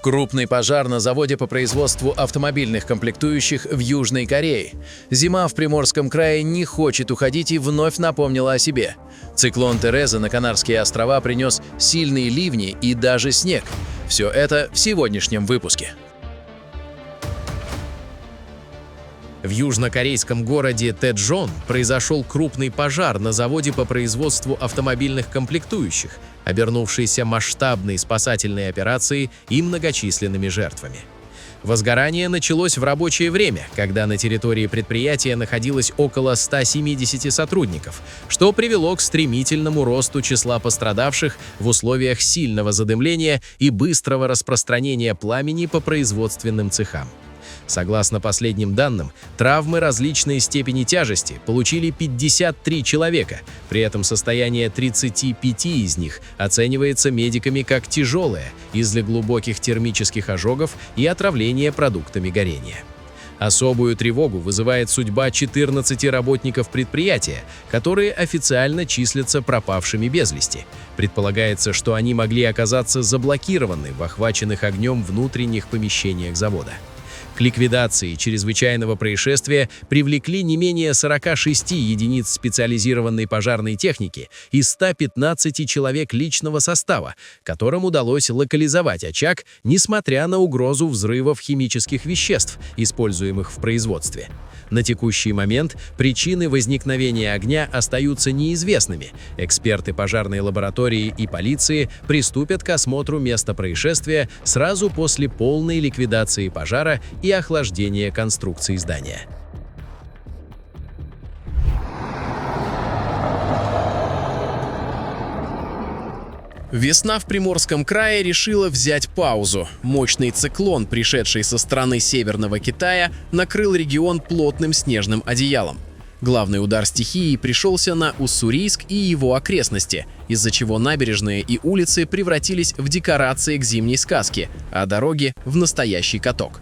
Крупный пожар на заводе по производству автомобильных комплектующих в Южной Корее. Зима в Приморском крае не хочет уходить и вновь напомнила о себе. Циклон Тереза на Канарские острова принес сильные ливни и даже снег. Все это в сегодняшнем выпуске. В южнокорейском городе Тэджон произошел крупный пожар на заводе по производству автомобильных комплектующих, обернувшийся масштабной спасательной операцией и многочисленными жертвами. Возгорание началось в рабочее время, когда на территории предприятия находилось около 170 сотрудников, что привело к стремительному росту числа пострадавших в условиях сильного задымления и быстрого распространения пламени по производственным цехам. Согласно последним данным, травмы различной степени тяжести получили 53 человека, при этом состояние 35 из них оценивается медиками как тяжелое из-за глубоких термических ожогов и отравления продуктами горения. Особую тревогу вызывает судьба 14 работников предприятия, которые официально числятся пропавшими без вести. Предполагается, что они могли оказаться заблокированы в охваченных огнем внутренних помещениях завода. К ликвидации чрезвычайного происшествия привлекли не менее 46 единиц специализированной пожарной техники и 115 человек личного состава, которым удалось локализовать очаг, несмотря на угрозу взрывов химических веществ, используемых в производстве. На текущий момент причины возникновения огня остаются неизвестными. Эксперты пожарной лаборатории и полиции приступят к осмотру места происшествия сразу после полной ликвидации пожара и охлаждения конструкции здания. Весна в Приморском крае решила взять паузу. Мощный циклон, пришедший со стороны Северного Китая, накрыл регион плотным снежным одеялом. Главный удар стихии пришелся на Уссурийск и его окрестности, из-за чего набережные и улицы превратились в декорации к зимней сказке, а дороги — в настоящий каток.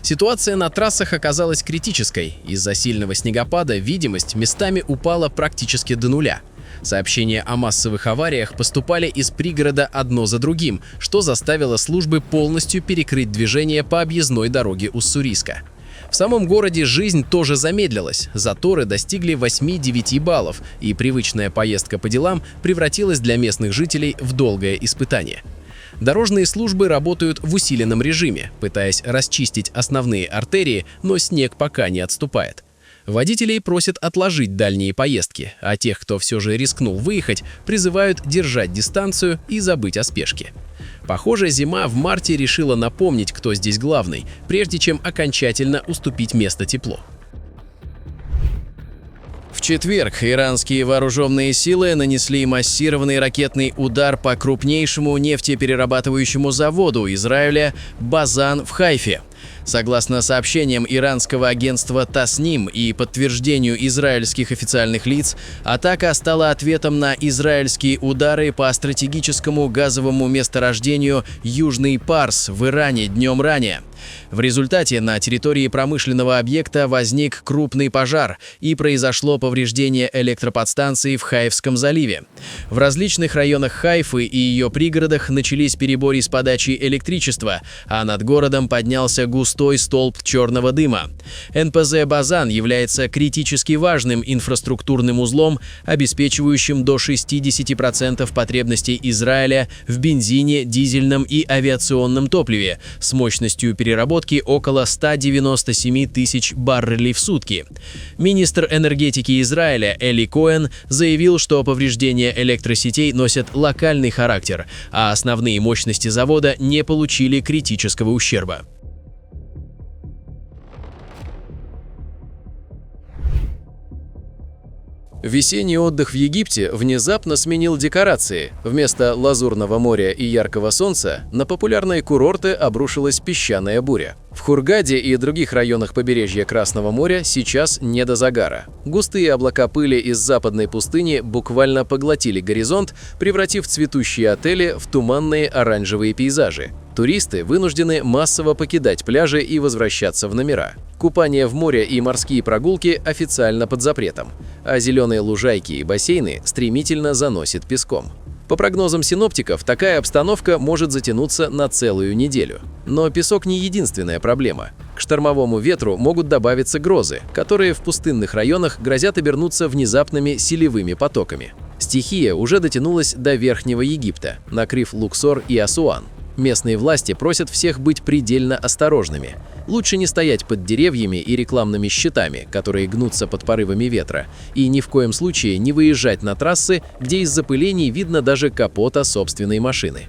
Ситуация на трассах оказалась критической. Из-за сильного снегопада видимость местами упала практически до нуля. Сообщения о массовых авариях поступали из пригорода одно за другим, что заставило службы полностью перекрыть движение по объездной дороге Уссурийска. В самом городе жизнь тоже замедлилась, заторы достигли 8-9 баллов, и привычная поездка по делам превратилась для местных жителей в долгое испытание. Дорожные службы работают в усиленном режиме, пытаясь расчистить основные артерии, но снег пока не отступает. Водителей просят отложить дальние поездки, а тех, кто все же рискнул выехать, призывают держать дистанцию и забыть о спешке. Похоже, зима в марте решила напомнить, кто здесь главный, прежде чем окончательно уступить место теплу. В четверг иранские вооруженные силы нанесли массированный ракетный удар по крупнейшему нефтеперерабатывающему заводу Израиля Базан в Хайфе. Согласно сообщениям иранского агентства Тасним и подтверждению израильских официальных лиц, атака стала ответом на израильские удары по стратегическому газовому месторождению Южный Парс в Иране днем ранее. В результате на территории промышленного объекта возник крупный пожар и произошло повреждение электроподстанции в Хаифском заливе. В различных районах Хайфы и ее пригородах начались перебои с подачей электричества, а над городом поднялся густой столб черного дыма. НПЗ «Базан» является критически важным инфраструктурным узлом, обеспечивающим до 60% потребностей Израиля в бензине, дизельном и авиационном топливе с мощностью переработки около 197 тысяч баррелей в сутки. Министр энергетики Израиля Эли Коэн заявил, что повреждения электросетей носят локальный характер, а основные мощности завода не получили критического ущерба. Весенний отдых в Египте внезапно сменил декорации. Вместо лазурного моря и яркого солнца на популярные курорты обрушилась песчаная буря. В Хургаде и других районах побережья Красного моря сейчас не до загара. Густые облака пыли из западной пустыни буквально поглотили горизонт, превратив цветущие отели в туманные оранжевые пейзажи. Туристы вынуждены массово покидать пляжи и возвращаться в номера. Купание в море и морские прогулки официально под запретом, а зеленые лужайки и бассейны стремительно заносит песком. По прогнозам синоптиков, такая обстановка может затянуться на целую неделю. Но песок не единственная проблема. К штормовому ветру могут добавиться грозы, которые в пустынных районах грозят обернуться внезапными селевыми потоками. Стихия уже дотянулась до Верхнего Египта, накрыв Луксор и Асуан. Местные власти просят всех быть предельно осторожными. Лучше не стоять под деревьями и рекламными щитами, которые гнутся под порывами ветра, и ни в коем случае не выезжать на трассы, где из запылений видно даже капота собственной машины.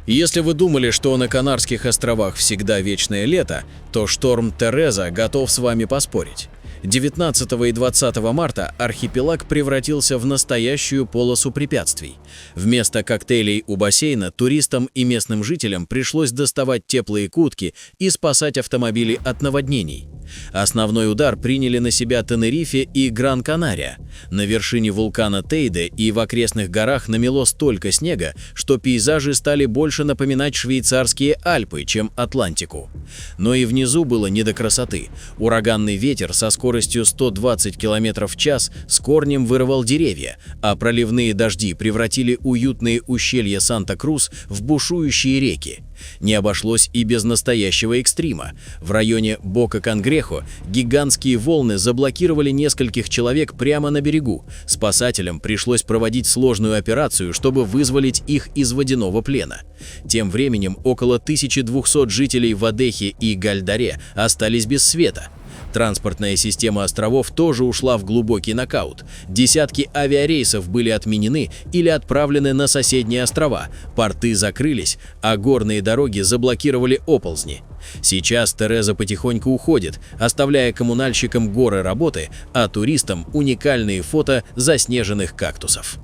Если вы думали, что на Канарских островах всегда вечное лето, то шторм Тереза готов с вами поспорить. 19 и 20 марта архипелаг превратился в настоящую полосу препятствий. Вместо коктейлей у бассейна туристам и местным жителям пришлось доставать теплые куртки и спасать автомобили от наводнений. Основной удар приняли на себя Тенерифе и Гран-Канария. На вершине вулкана Тейде и в окрестных горах намело столько снега, что пейзажи стали больше напоминать швейцарские Альпы, чем Атлантику. Но и внизу было не до красоты. Ураганный ветер со скоростью 120 км в час с корнем вырвал деревья, а проливные дожди превратили уютные ущелья Санта-Крус в бушующие реки. Не обошлось и без настоящего экстрима. В районе Бока-Кангрехо гигантские волны заблокировали нескольких человек прямо на берегу. Спасателям пришлось проводить сложную операцию, чтобы вызволить их из водяного плена. Тем временем около 1200 жителей Вадехи и Гальдаре остались без света. Транспортная система островов тоже ушла в глубокий нокаут. Десятки авиарейсов были отменены или отправлены на соседние острова, порты закрылись, а горные дороги заблокировали оползни. Сейчас Тереза потихоньку уходит, оставляя коммунальщикам горы работы, а туристам уникальные фото заснеженных кактусов.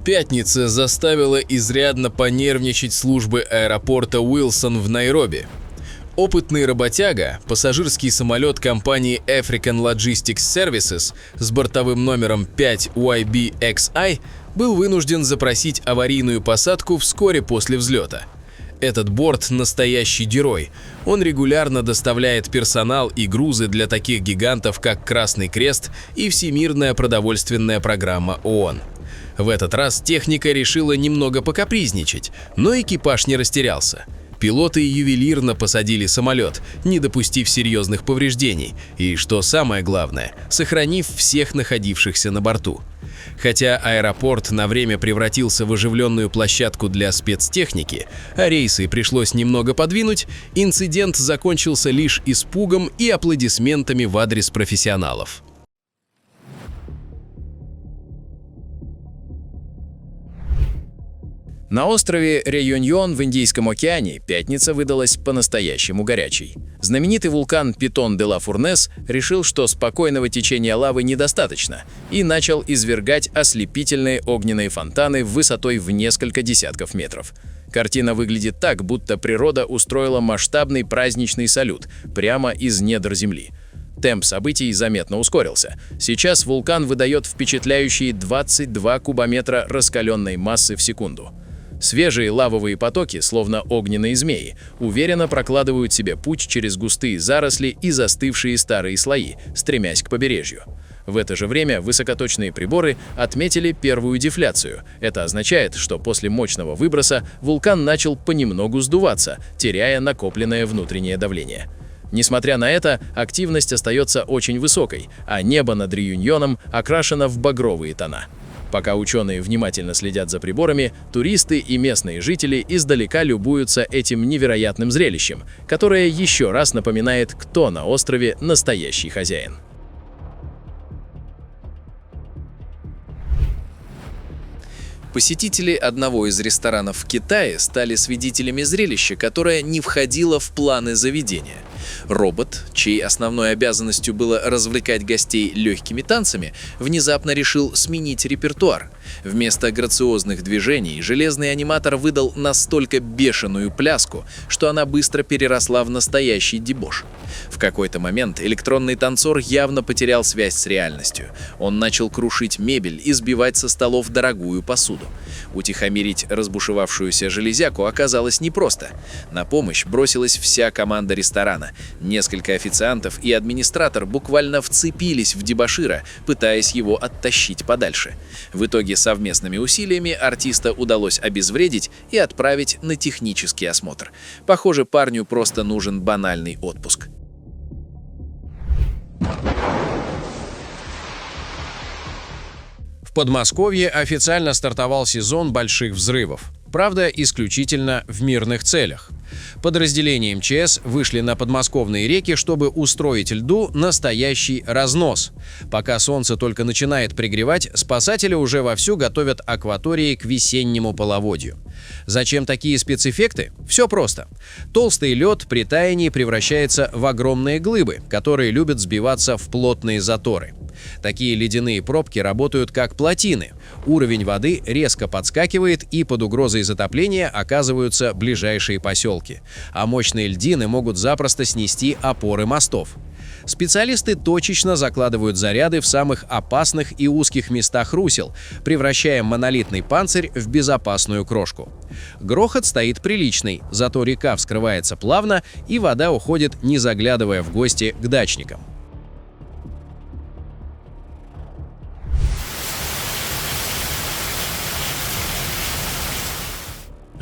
Пятница заставила изрядно понервничать службы аэропорта Уилсон в Найроби. Опытный работяга, пассажирский самолет компании African Logistics Services с бортовым номером 5YBXI был вынужден запросить аварийную посадку вскоре после взлета. Этот борт – настоящий герой. Он регулярно доставляет персонал и грузы для таких гигантов, как Красный Крест и Всемирная продовольственная программа ООН. В этот раз техника решила немного покапризничать, но экипаж не растерялся. Пилоты ювелирно посадили самолет, не допустив серьезных повреждений, и, что самое главное, сохранив всех находившихся на борту. Хотя аэропорт на время превратился в оживленную площадку для спецтехники, а рейсы пришлось немного подвинуть, инцидент закончился лишь испугом и аплодисментами в адрес профессионалов. На острове Реюньон в Индийском океане пятница выдалась по-настоящему горячей. Знаменитый вулкан Питон-де-ла-Фурнес решил, что спокойного течения лавы недостаточно, и начал извергать ослепительные огненные фонтаны высотой в несколько десятков метров. Картина выглядит так, будто природа устроила масштабный праздничный салют прямо из недр Земли. Темп событий заметно ускорился. Сейчас вулкан выдает впечатляющие 22 кубометра раскаленной массы в секунду. Свежие лавовые потоки, словно огненные змеи, уверенно прокладывают себе путь через густые заросли и застывшие старые слои, стремясь к побережью. В это же время высокоточные приборы отметили первую дефляцию. Это означает, что после мощного выброса вулкан начал понемногу сдуваться, теряя накопленное внутреннее давление. Несмотря на это, активность остается очень высокой, а небо над Реюньоном окрашено в багровые тона. Пока ученые внимательно следят за приборами, туристы и местные жители издалека любуются этим невероятным зрелищем, которое еще раз напоминает, кто на острове настоящий хозяин. Посетители одного из ресторанов в Китае стали свидетелями зрелища, которое не входило в планы заведения. Робот, чьей основной обязанностью было развлекать гостей легкими танцами, внезапно решил сменить репертуар. Вместо грациозных движений железный аниматор выдал настолько бешеную пляску, что она быстро переросла в настоящий дебош. В какой-то момент электронный танцор явно потерял связь с реальностью. Он начал крушить мебель и сбивать со столов дорогую посуду. Утихомирить разбушевавшуюся железяку оказалось непросто. На помощь бросилась вся команда ресторана. Несколько официантов и администратор буквально вцепились в дебошира, пытаясь его оттащить подальше. В итоге совместными усилиями артиста удалось обезвредить и отправить на технический осмотр. Похоже, парню просто нужен банальный отпуск. В Подмосковье официально стартовал сезон больших взрывов. Правда, исключительно в мирных целях. Подразделения МЧС вышли на подмосковные реки, чтобы устроить льду настоящий разнос. Пока солнце только начинает пригревать, спасатели уже вовсю готовят акватории к весеннему половодью. Зачем такие спецэффекты? Все просто. Толстый лед при таянии превращается в огромные глыбы, которые любят сбиваться в плотные заторы. Такие ледяные пробки работают как плотины. Уровень воды резко подскакивает, и под угрозой затопления оказываются ближайшие поселки. А мощные льдины могут запросто снести опоры мостов. Специалисты точечно закладывают заряды в самых опасных и узких местах русел, превращая монолитный панцирь в безопасную крошку. Грохот стоит приличный, зато река вскрывается плавно, и вода уходит, не заглядывая в гости к дачникам.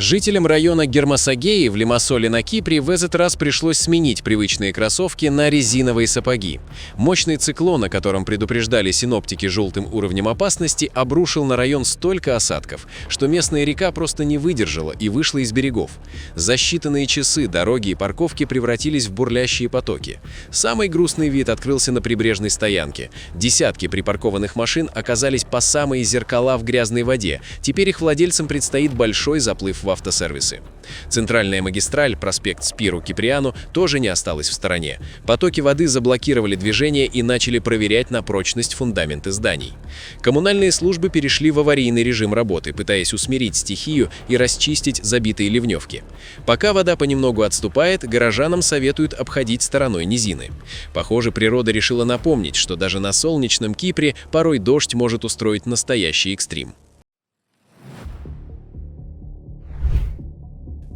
Жителям района Гермосагеи в Лимассоле на Кипре в этот раз пришлось сменить привычные кроссовки на резиновые сапоги. Мощный циклон, о котором предупреждали синоптики желтым уровнем опасности, обрушил на район столько осадков, что местная река просто не выдержала и вышла из берегов. За считанные часы дороги и парковки превратились в бурлящие потоки. Самый грустный вид открылся на прибрежной стоянке. Десятки припаркованных машин оказались по самые зеркала в грязной воде. Теперь их владельцам предстоит большой заплыв в автосервисы. Центральная магистраль, проспект Спиру Киприану, тоже не осталась в стороне. Потоки воды заблокировали движение и начали проверять на прочность фундаменты зданий. Коммунальные службы перешли в аварийный режим работы, пытаясь усмирить стихию и расчистить забитые ливневки. Пока вода понемногу отступает, горожанам советуют обходить стороной низины. Похоже, природа решила напомнить, что даже на солнечном Кипре порой дождь может устроить настоящий экстрим.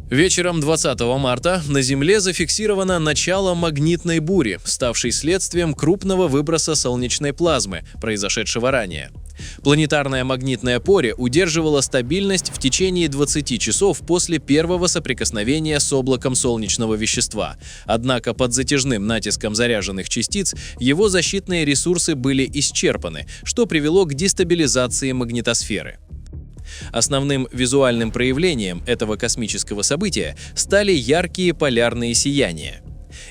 Вечером 20 марта на Земле зафиксировано начало магнитной бури, ставшей следствием крупного выброса солнечной плазмы, произошедшего ранее. Планетарное магнитное поле удерживало стабильность в течение 20 часов после первого соприкосновения с облаком солнечного вещества. Однако под затяжным натиском заряженных частиц его защитные ресурсы были исчерпаны, что привело к дестабилизации магнитосферы. Основным визуальным проявлением этого космического события стали яркие полярные сияния.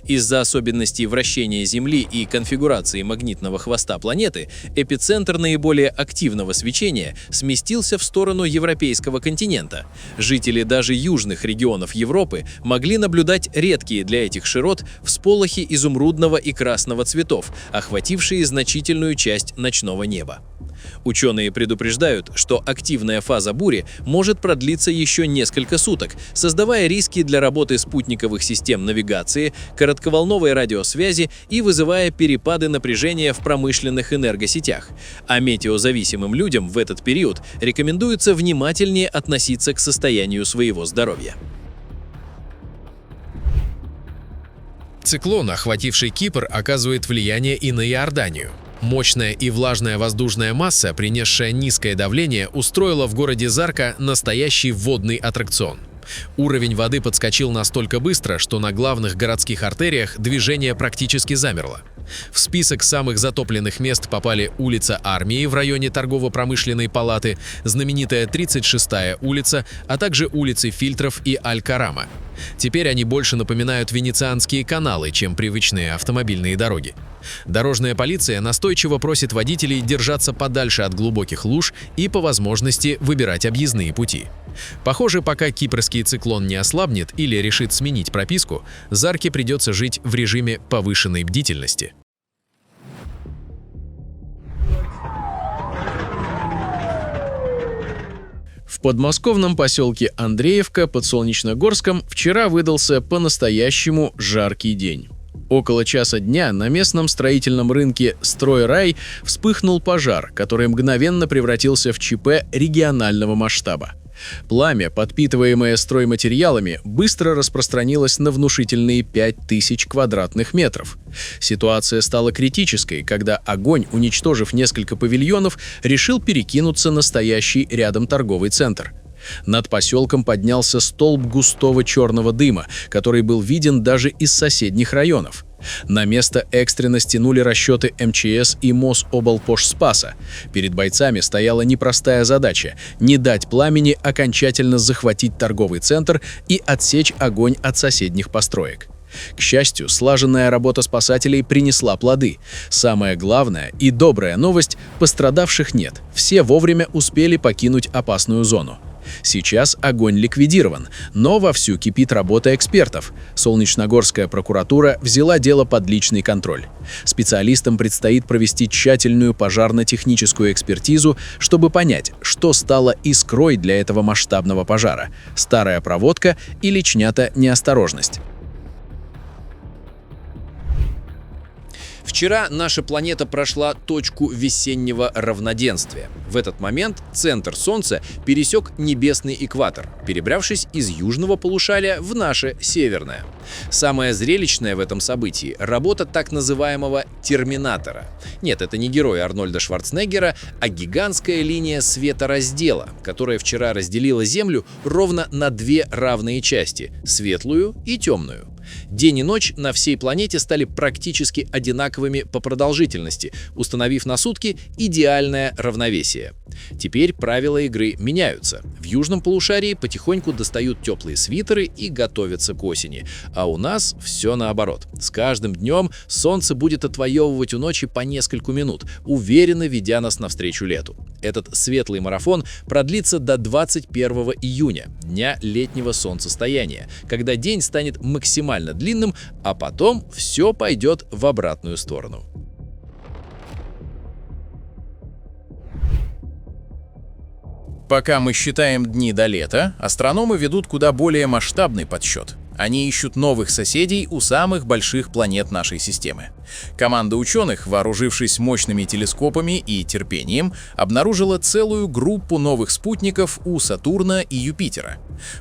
Из-за особенностей вращения Земли и конфигурации магнитного хвоста планеты эпицентр наиболее активного свечения сместился в сторону европейского континента. Жители даже южных регионов Европы могли наблюдать редкие для этих широт всполохи изумрудного и красного цветов, охватившие значительную часть ночного неба. Ученые предупреждают, что активная фаза бури может продлиться еще несколько суток, создавая риски для работы спутниковых систем навигации, коротковолновой радиосвязи и вызывая перепады напряжения в промышленных энергосетях. А метеозависимым людям в этот период рекомендуется внимательнее относиться к состоянию своего здоровья. Циклон, охвативший Кипр, оказывает влияние и на Иорданию. Мощная и влажная воздушная масса, принесшая низкое давление, устроила в городе Зарка настоящий водный аттракцион. Уровень воды подскочил настолько быстро, что на главных городских артериях движение практически замерло. В список самых затопленных мест попали улица Армии в районе торгово-промышленной палаты, знаменитая 36-я улица, а также улицы Фильтров и Аль-Карама. Теперь они больше напоминают венецианские каналы, чем привычные автомобильные дороги. Дорожная полиция настойчиво просит водителей держаться подальше от глубоких луж и, по возможности, выбирать объездные пути. Похоже, пока кипрский циклон не ослабнет или решит сменить прописку, Зарке придется жить в режиме повышенной бдительности. подмосковном поселке Андреевка под Солнечногорском вчера выдался по-настоящему жаркий день. Около часа дня на местном строительном рынке «Стройрай» вспыхнул пожар, который мгновенно превратился в ЧП регионального масштаба. Пламя, подпитываемое стройматериалами, быстро распространилось на внушительные 5000 квадратных метров. Ситуация стала критической, когда огонь, уничтожив несколько павильонов, решил перекинуться на стоящий рядом торговый центр. Над поселком поднялся столб густого черного дыма, который был виден даже из соседних районов. На место экстренно стянули расчеты МЧС и Мособлпошспаса. Перед бойцами стояла непростая задача – не дать пламени окончательно захватить торговый центр и отсечь огонь от соседних построек. К счастью, слаженная работа спасателей принесла плоды. Самое главное и добрая новость – пострадавших нет, все вовремя успели покинуть опасную зону. Сейчас огонь ликвидирован, но вовсю кипит работа экспертов. Солнечногорская прокуратура взяла дело под личный контроль. Специалистам предстоит провести тщательную пожарно-техническую экспертизу, чтобы понять, что стало искрой для этого масштабного пожара – старая проводка или чья-то неосторожность. Вчера наша планета прошла точку весеннего равноденствия. В этот момент центр Солнца пересек небесный экватор, перебравшись из южного полушария в наше северное. Самое зрелищное в этом событии – работа так называемого «терминатора». Нет, это не герой Арнольда Шварценеггера, а гигантская линия светораздела, которая вчера разделила Землю ровно на две равные части – светлую и темную. День и ночь на всей планете стали практически одинаковыми по продолжительности, установив на сутки идеальное равновесие. Теперь правила игры меняются. В южном полушарии потихоньку достают теплые свитеры и готовятся к осени. А у нас все наоборот. С каждым днем Солнце будет отвоевывать у ночи по несколько минут, уверенно ведя нас навстречу лету. Этот светлый марафон продлится до 21 июня, дня летнего солнцестояния, когда день станет максимально длинным, а потом все пойдет в обратную сторону. Пока мы считаем дни до лета, астрономы ведут куда более масштабный подсчет. Они ищут новых соседей у самых больших планет нашей системы. Команда ученых, вооружившись мощными телескопами и терпением, обнаружила целую группу новых спутников у Сатурна и Юпитера.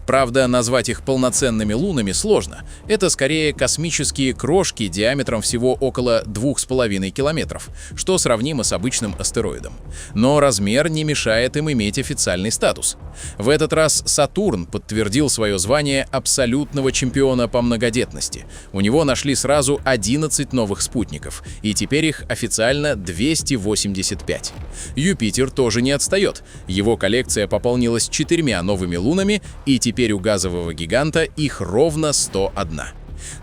Правда, назвать их полноценными лунами сложно. Это скорее космические крошки диаметром всего около 2,5 километров, что сравнимо с обычным астероидом. Но размер не мешает им иметь официальный статус. В этот раз Сатурн подтвердил свое звание абсолютного чемпиона по многодетности. У него нашли сразу 11 новых спутников, и теперь их официально 285. Юпитер тоже не отстает. Его коллекция пополнилась 4 новыми лунами, и теперь у газового гиганта их ровно 101.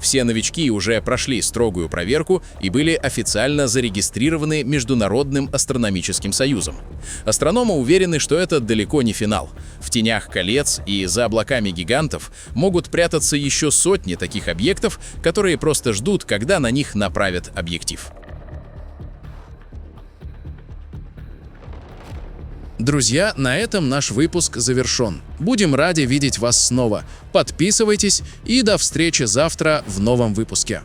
Все новички уже прошли строгую проверку и были официально зарегистрированы Международным астрономическим союзом. Астрономы уверены, что это далеко не финал. В тенях колец и за облаками гигантов могут прятаться еще сотни таких объектов, которые просто ждут, когда на них направят объектив. Друзья, на этом наш выпуск завершен. Будем рады видеть вас снова. Подписывайтесь и до встречи завтра в новом выпуске.